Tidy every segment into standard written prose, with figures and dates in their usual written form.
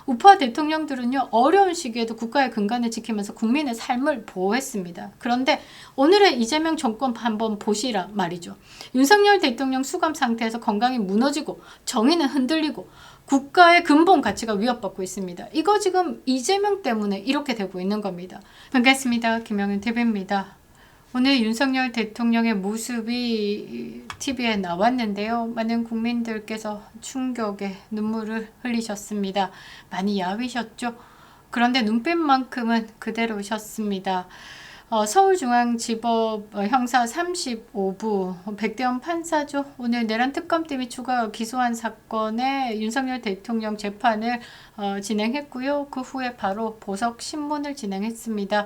우파 대통령들은요, 어려운 시기에도 국가의 근간을 지키면서 국민의 삶을 보호했습니다. 그런데 오늘의 이재명 정권 한번 보시라 말이죠. 윤석열 대통령 수감 상태에서 건강이 무너지고 정의는 흔들리고 국가의 근본 가치가 위협받고 있습니다. 이거 지금 이재명 때문에 이렇게 되고 있는 겁니다. 반갑습니다. 김영윤 TV입니다. 오늘 윤석열 대통령의 모습이 TV에 나왔는데요. 많은 국민들께서 충격에 눈물을 흘리셨습니다. 많이 야위셨죠? 그런데 눈빛만큼은 그대로셨습니다. 서울중앙지법 형사 35부 백대원 판사죠. 오늘 내란 특검팀이 추가 기소한 사건에 윤석열 대통령 재판을 진행했고요. 그 후에 바로 보석 신문을 진행했습니다.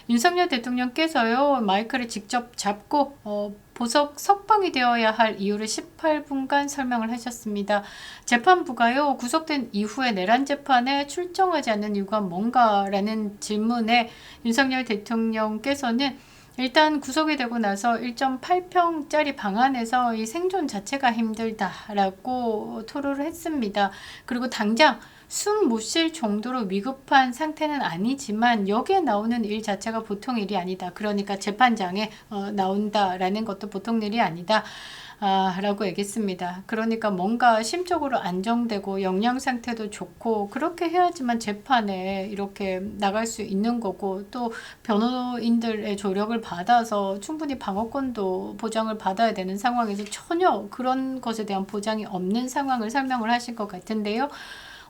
윤석열 대통령께서요, 마이크를 직접 잡고 보석 석방이 되어야 할 이유를 18분간 설명을 하셨습니다. 재판부가요, 구속된 이후에 내란 재판에 출정하지 않는 이유가 뭔가라는 질문에 윤석열 대통령께서는 일단 구속이 되고 나서 1.8평짜리 방 안에서 이 생존 자체가 힘들다라고 토로를 했습니다. 그리고 당장 숨 못 쉴 정도로 위급한 상태는 아니지만 여기에 나오는 일 자체가 보통 일이 아니다. 그러니까 재판장에 나온다라는 것도 보통 일이 아니다. 라고 얘기했습니다. 그러니까 뭔가 심적으로 안정되고 영양 상태도 좋고 그렇게 해야지만 재판에 이렇게 나갈 수 있는 거고, 또 변호인들의 조력을 받아서 충분히 방어권도 보장을 받아야 되는 상황에서 전혀 그런 것에 대한 보장이 없는 상황을 설명을 하실 것 같은데요.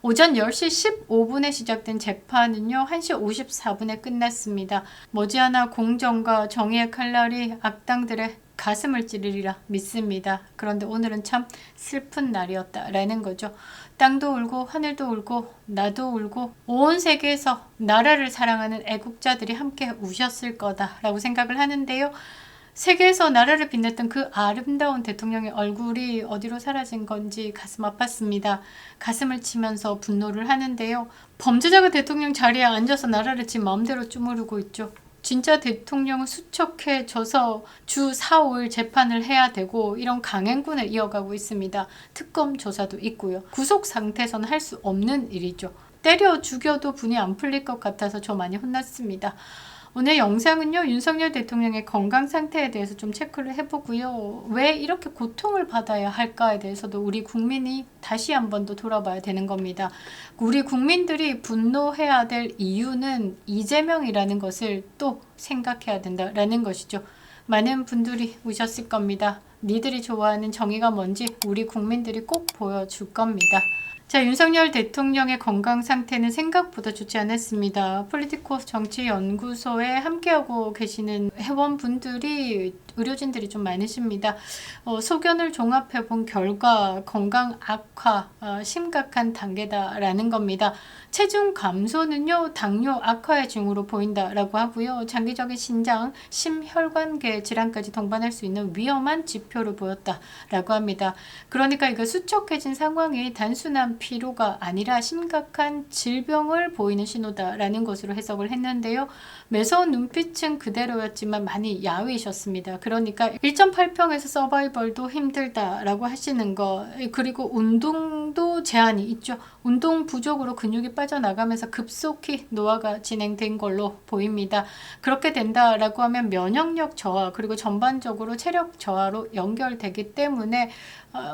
오전 10시 15분에 시작된 재판은요, 1시 54분에 끝났습니다. 머지않아 공정과 정의의 칼날이 악당들의 가슴을 찌르리라 믿습니다. 그런데 오늘은 참 슬픈 날이었다라는 거죠. 땅도 울고 하늘도 울고 나도 울고 온 세계에서 나라를 사랑하는 애국자들이 함께 우셨을 거다라고 생각을 하는데요. 세계에서 나라를 빛냈던 그 아름다운 대통령의 얼굴이 어디로 사라진 건지 가슴 아팠습니다. 가슴을 치면서 분노를 하는데요. 범죄자가 대통령 자리에 앉아서 나라를 지 마음대로 주무르고 있죠. 진짜 대통령은 수척해져서 주 4, 5일 재판을 해야 되고 이런 강행군을 이어가고 있습니다. 특검 조사도 있고요. 구속 상태에서는 할 수 없는 일이죠. 때려 죽여도 분이 안 풀릴 것 같아서 저 많이 혼났습니다. 오늘 영상은요, 윤석열 대통령의 건강 상태에 대해서 좀 체크를 해보고요. 왜 이렇게 고통을 받아야 할까에 대해서도 우리 국민이 다시 한 번 더 돌아봐야 되는 겁니다. 우리 국민들이 분노해야 될 이유는 이재명이라는 것을 또 생각해야 된다라는 것이죠. 많은 분들이 우셨을 겁니다. 니들이 좋아하는 정의가 뭔지 우리 국민들이 꼭 보여줄 겁니다. 자, 윤석열 대통령의 건강 상태는 생각보다 좋지 않았습니다. 폴리티코 정치연구소에 함께하고 계시는 회원분들이, 의료진들이 좀 많으십니다. 소견을 종합해본 결과 건강 악화, 심각한 단계다라는 겁니다. 체중 감소는요, 당뇨 악화의 징후로 보인다라고 하고요. 장기적인 신장, 심혈관계 질환까지 동반할 수 있는 위험한 지표를 보였다라고 합니다. 그러니까 이거 수척해진 상황이 단순한 피로가 아니라 심각한 질병을 보이는 신호다라는 것으로 해석을 했는데요. 매서운 눈빛은 그대로였지만 많이 야위셨습니다. 그러니까 1.8평에서 서바이벌도 힘들다라고 하시는 거, 그리고 운동도 제한이 있죠. 운동 부족으로 근육이 빠져나가면서 급속히 노화가 진행된 걸로 보입니다. 그렇게 된다라고 하면 면역력 저하, 그리고 전반적으로 체력 저하로 연결되기 때문에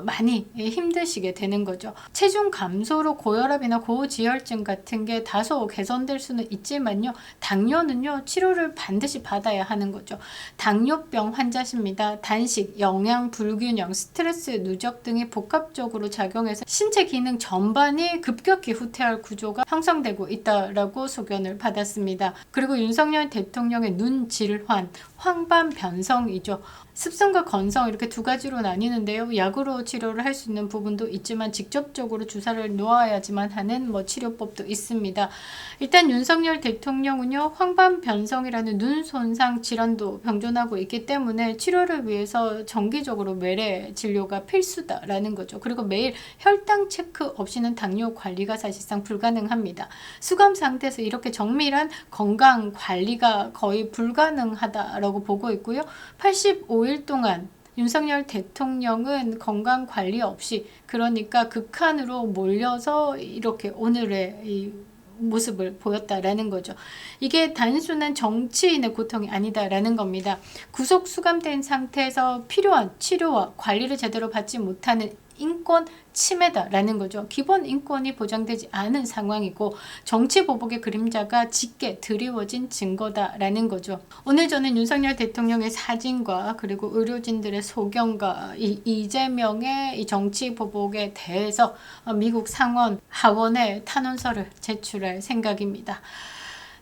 많이 힘드시게 되는 거죠. 체중 감소로 고혈압이나 고지혈증 같은 게 다소 개선될 수는 있지만요. 당뇨는요, 치료를 반드시 받아야 하는 거죠. 당뇨병 환자십니다. 단식, 영양 불균형, 스트레스 누적 등이 복합적으로 작용해서 신체 기능 전반이 급격히 후퇴할 구조가 형성되고 있다라고 소견을 받았습니다. 그리고 윤석열 대통령의 눈 질환, 황반변성이죠. 습성과 건성 이렇게 두 가지로 나뉘는데요. 약으로 치료를 할 수 있는 부분도 있지만 직접적으로 주사를 놓아야지만 하는 치료법도 있습니다. 일단 윤석열 대통령은요, 황반변성이라는 눈 손상 질환도 병존하고 있기 때문에 치료를 위해서 정기적으로 외래 진료가 필수다라는 거죠. 그리고 매일 혈당 체크 없이는 당뇨 관리가 사실상 불가능합니다. 수감 상태에서 이렇게 정밀한 건강 관리가 거의 불가능하다라고 보고 있고요. 85일 동안 윤석열 대통령은 건강 관리 없이, 그러니까 극한으로 몰려서 이렇게 오늘의 이 모습을 보였다라는 거죠. 이게 단순한 정치인의 고통이 아니다라는 겁니다. 구속 수감된 상태에서 필요한 치료와 관리를 제대로 받지 못하는 인권 침해다라는 거죠. 기본 인권이 보장되지 않은 상황이고 정치 보복의 그림자가 짙게 드리워진 증거다라는 거죠. 오늘 저는 윤석열 대통령의 사진과 그리고 의료진들의 소견과 이재명의 이 정치 보복에 대해서 미국 상원 하원에 탄원서를 제출할 생각입니다.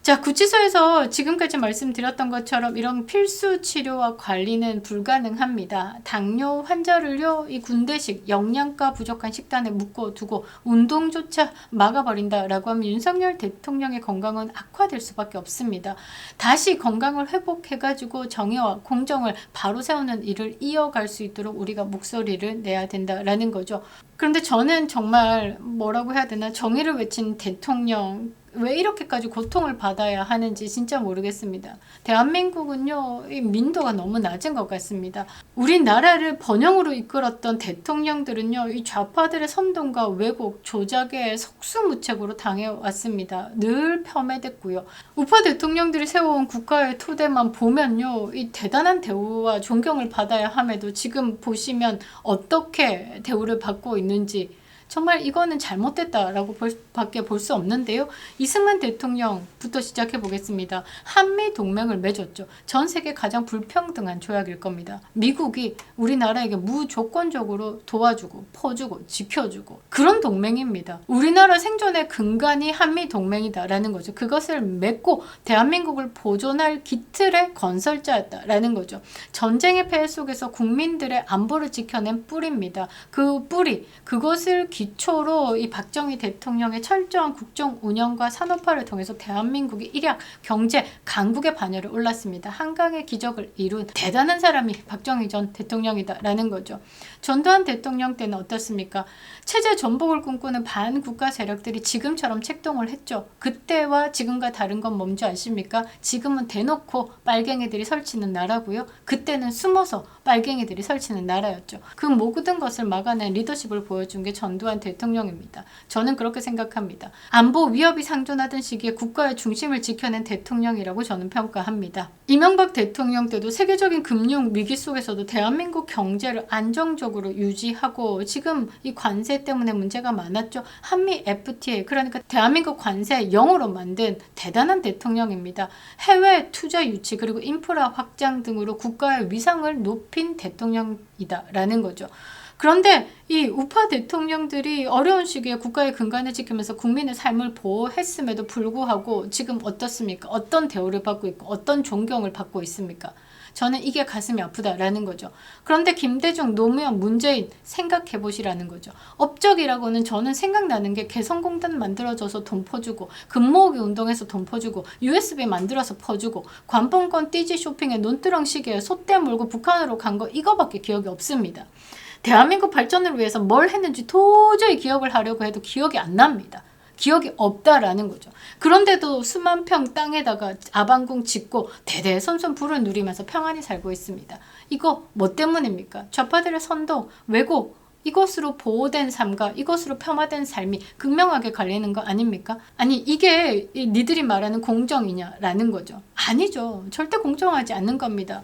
자, 구치소에서 지금까지 말씀드렸던 것처럼 이런 필수 치료와 관리는 불가능합니다. 당뇨 환자를요, 이 군대식 영양가 부족한 식단에 묶어두고 운동조차 막아버린다라고 하면 윤석열 대통령의 건강은 악화될 수밖에 없습니다. 다시 건강을 회복해가지고 정의와 공정을 바로 세우는 일을 이어갈 수 있도록 우리가 목소리를 내야 된다라는 거죠. 그런데 저는 정말 뭐라고 해야 되나, 정의를 외친 대통령, 왜 이렇게까지 고통을 받아야 하는지 진짜 모르겠습니다. 대한민국은요, 이 민도가 너무 낮은 것 같습니다. 우리나라를 번영으로 이끌었던 대통령들은요, 이 좌파들의 선동과 왜곡, 조작에 속수무책으로 당해왔습니다. 늘 폄훼됐고요. 우파 대통령들이 세워온 국가의 토대만 보면요, 이 대단한 대우와 존경을 받아야 함에도 지금 보시면 어떻게 대우를 받고 있는지 정말 이거는 잘못됐다라고 밖에 볼 수 없는데요. 이승만 대통령부터 시작해 보겠습니다. 한미 동맹을 맺었죠. 전 세계 가장 불평등한 조약일 겁니다. 미국이 우리나라에게 무조건적으로 도와주고 퍼주고 지켜주고 그런 동맹입니다. 우리나라 생존의 근간이 한미 동맹이다라는 거죠. 그것을 맺고 대한민국을 보존할 기틀의 건설자였다라는 거죠. 전쟁의 폐해 속에서 국민들의 안보를 지켜낸 뿌리입니다. 그 뿌리, 그것을 기초로 이 박정희 대통령의 철저한 국정 운영과 산업화를 통해서 대한민국이 일약 경제 강국의 반열에 올랐습니다. 한강의 기적을 이룬 대단한 사람이 박정희 전 대통령이다라는 거죠. 전두환 대통령 때는 어떻습니까? 체제 전복을 꿈꾸는 반국가 세력들이 지금처럼 책동을 했죠. 그때와 지금과 다른 건 뭔지 아십니까? 지금은 대놓고 빨갱이들이 설치는 나라고요. 그때는 숨어서 빨갱이들이 설치는 나라였죠. 그 모든 것을 막아낸 리더십을 보여준 게 전두환 대통령입니다. 저는 그렇게 생각합니다. 안보 위협이 상존하던 시기에 국가의 중심을 지켜낸 대통령이라고 저는 평가합니다. 이명박 대통령 때도 세계적인 금융 위기 속에서도 대한민국 경제를 안정적으로 유지하고, 지금 이 관세 때문에 문제가 많았죠. 한미 FTA, 그러니까 대한민국 관세 0으로 만든 대단한 대통령입니다. 해외 투자 유치 그리고 인프라 확장 등으로 국가의 위상을 높인 대통령이다라는 거죠. 그런데 이 우파 대통령들이 어려운 시기에 국가의 근간을 지키면서 국민의 삶을 보호했음에도 불구하고 지금 어떻습니까? 어떤 대우를 받고 있고 어떤 존경을 받고 있습니까? 저는 이게 가슴이 아프다라는 거죠. 그런데 김대중, 노무현, 문재인 생각해 보시라는 거죠. 업적이라고는 저는 생각나는 게 개성공단 만들어져서 돈 퍼주고, 금모으기 운동해서 돈 퍼주고, USB 만들어서 퍼주고, 관봉권 띠지 쇼핑에 논두렁 시계에 솥대 물고 북한으로 간 거, 이거밖에 기억이 없습니다. 대한민국 발전을 위해서 뭘 했는지 도저히 기억을 하려고 해도 기억이 안 납니다. 기억이 없다라는 거죠. 그런데도 수만 평 땅에다가 아방궁 짓고 대대손손 불을 누리면서 평안히 살고 있습니다. 이거 뭐 때문입니까? 좌파들의 선동, 왜곡, 이것으로 보호된 삶과 이것으로 폄하된 삶이 극명하게 갈리는 거 아닙니까? 아니, 이게 니들이 말하는 공정이냐라는 거죠. 아니죠. 절대 공정하지 않는 겁니다.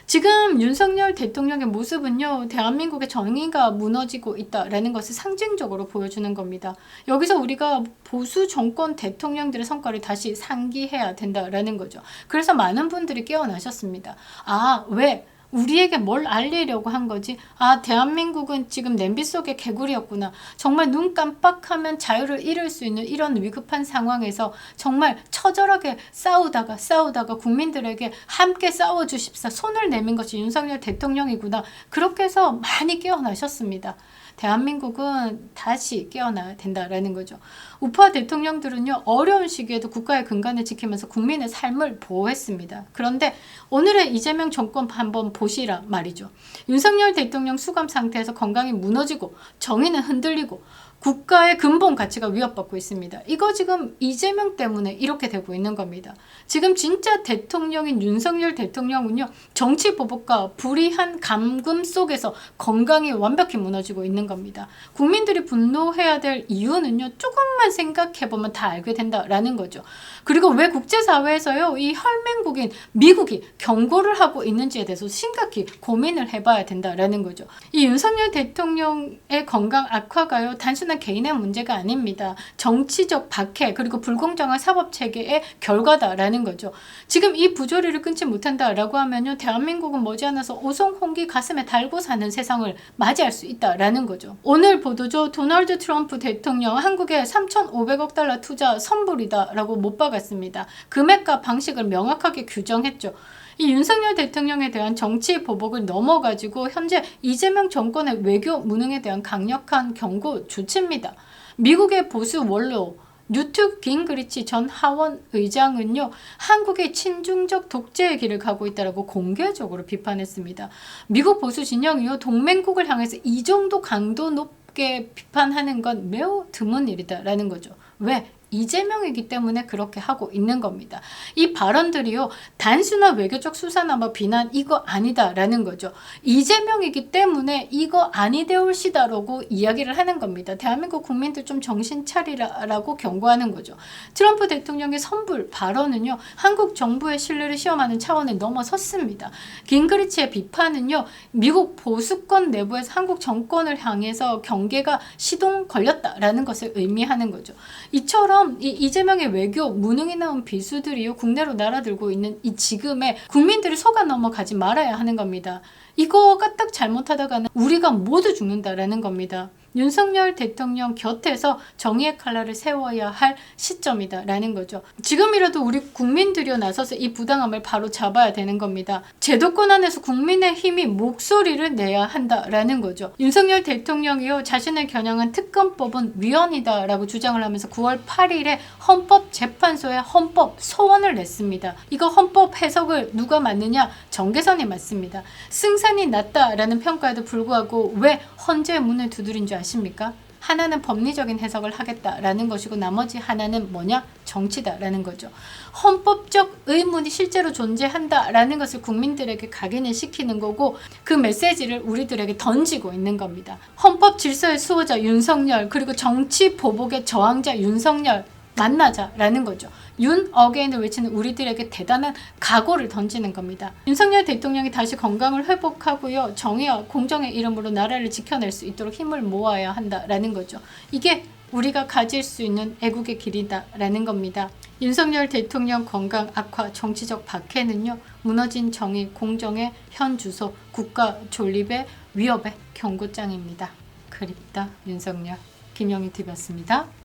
지금 윤석열 대통령의 모습은요, 대한민국의 정의가 무너지고 있다라는 것을 상징적으로 보여주는 겁니다. 여기서 우리가 보수 정권 대통령들의 성과를 다시 상기해야 된다라는 거죠. 그래서 많은 분들이 깨어나셨습니다. 아, 왜? 우리에게 뭘 알리려고 한 거지? 아, 대한민국은 지금 냄비 속의 개구리였구나. 정말 눈 깜빡하면 자유를 잃을 수 있는 이런 위급한 상황에서 정말 처절하게 싸우다가 국민들에게 함께 싸워주십사 손을 내민 것이 윤석열 대통령이구나. 그렇게 해서 많이 깨어나셨습니다. 대한민국은 다시 깨어나야 된다라는 거죠. 우파 대통령들은요, 어려운 시기에도 국가의 근간을 지키면서 국민의 삶을 보호했습니다. 그런데 오늘의 이재명 정권 한번 보시라 말이죠. 윤석열 대통령 수감 상태에서 건강이 무너지고 정의는 흔들리고 국가의 근본 가치가 위협받고 있습니다. 이거 지금 이재명 때문에 이렇게 되고 있는 겁니다. 지금 진짜 대통령인 윤석열 대통령은요, 정치 보복과 불의한 감금 속에서 건강이 완벽히 무너지고 있는 겁니다. 국민들이 분노해야 될 이유는요, 조금만 생각해보면 다 알게 된다라는 거죠. 그리고 왜 국제사회에서요, 이 혈맹국인 미국이 경고를 하고 있는지에 대해서 심각히 고민을 해봐야 된다라는 거죠. 이 윤석열 대통령의 건강 악화가요, 단순한 개인의 문제가 아닙니다. 정치적 박해 그리고 불공정한 사법체계의 결과다라는 거죠. 지금 이 부조리를 끊지 못한다라고 하면요, 대한민국은 머지않아서 오송홍기 가슴에 달고 사는 세상을 맞이할 수 있다라는 거죠. 오늘 보도죠. 도널드 트럼프 대통령 한국에 3,500억 달러 투자 선불이다라고 못 박았습니다. 금액과 방식을 명확하게 규정했죠. 이 윤석열 대통령에 대한 정치 보복을 넘어가지고 현재 이재명 정권의 외교 무능에 대한 강력한 경고 조치입니다. 미국의 보수 원로 뉴트 깅그리치 전 하원 의장은요, 한국의 친중적 독재의 길을 가고 있다라고 공개적으로 비판했습니다. 미국 보수 진영이요, 동맹국을 향해서 이 정도 강도 높게 비판하는 건 매우 드문 일이다라는 거죠. 왜? 이재명이기 때문에 그렇게 하고 있는 겁니다. 이 발언들이요, 단순한 외교적 수사나 비난 이거 아니다라는 거죠. 이재명이기 때문에 이거 아니되올시다라고 이야기를 하는 겁니다. 대한민국 국민들 좀 정신 차리라라고 경고하는 거죠. 트럼프 대통령의 선불 발언은요, 한국 정부의 신뢰를 시험하는 차원을 넘어섰습니다. 깅그리치의 비판은요, 미국 보수권 내부에서 한국 정권을 향해서 경계가 시동 걸렸다라는 것을 의미하는 거죠. 이처럼 이 이재명의 외교 무능이 나온 비수들이요, 국내로 날아들고 있는 이 지금에 국민들이 속아 넘어가지 말아야 하는 겁니다. 이거가 딱 잘못하다가는 우리가 모두 죽는다라는 겁니다. 윤석열 대통령 곁에서 정의의 칼날을 세워야 할 시점이다라는 거죠. 지금이라도 우리 국민들이 나서서 이 부당함을 바로 잡아야 되는 겁니다. 제도권 안에서 국민의 힘이 목소리를 내야 한다라는 거죠. 윤석열 대통령이요, 자신을 겨냥한 특검법은 위헌이다라고 주장을 하면서 9월 8일에 헌법재판소에 헌법 소원을 냈습니다. 이거 헌법 해석을 누가 맡느냐? 정계선이 맡습니다. 승산이 낮다라는 평가에도 불구하고 왜 헌재의 문을 두드린 줄 아십니까? 하나는 법리적인 해석을 하겠다라는 것이고 나머지 하나는 뭐냐? 정치다라는 거죠. 헌법적 의문이 실제로 존재한다라는 것을 국민들에게 각인을 시키는 거고, 그 메시지를 우리들에게 던지고 있는 겁니다. 헌법 질서의 수호자 윤석열, 그리고 정치 보복의 저항자 윤석열 만나자라는 거죠. 윤 어게인을 외치는 우리들에게 대단한 각오를 던지는 겁니다. 윤석열 대통령이 다시 건강을 회복하고요, 정의와 공정의 이름으로 나라를 지켜낼 수 있도록 힘을 모아야 한다라는 거죠. 이게 우리가 가질 수 있는 애국의 길이다라는 겁니다. 윤석열 대통령 건강 악화, 정치적 박해는요, 무너진 정의, 공정의 현 주소, 국가 존립의 위협의 경고장입니다. 그립다 윤석열. 김영희 TV였습니다.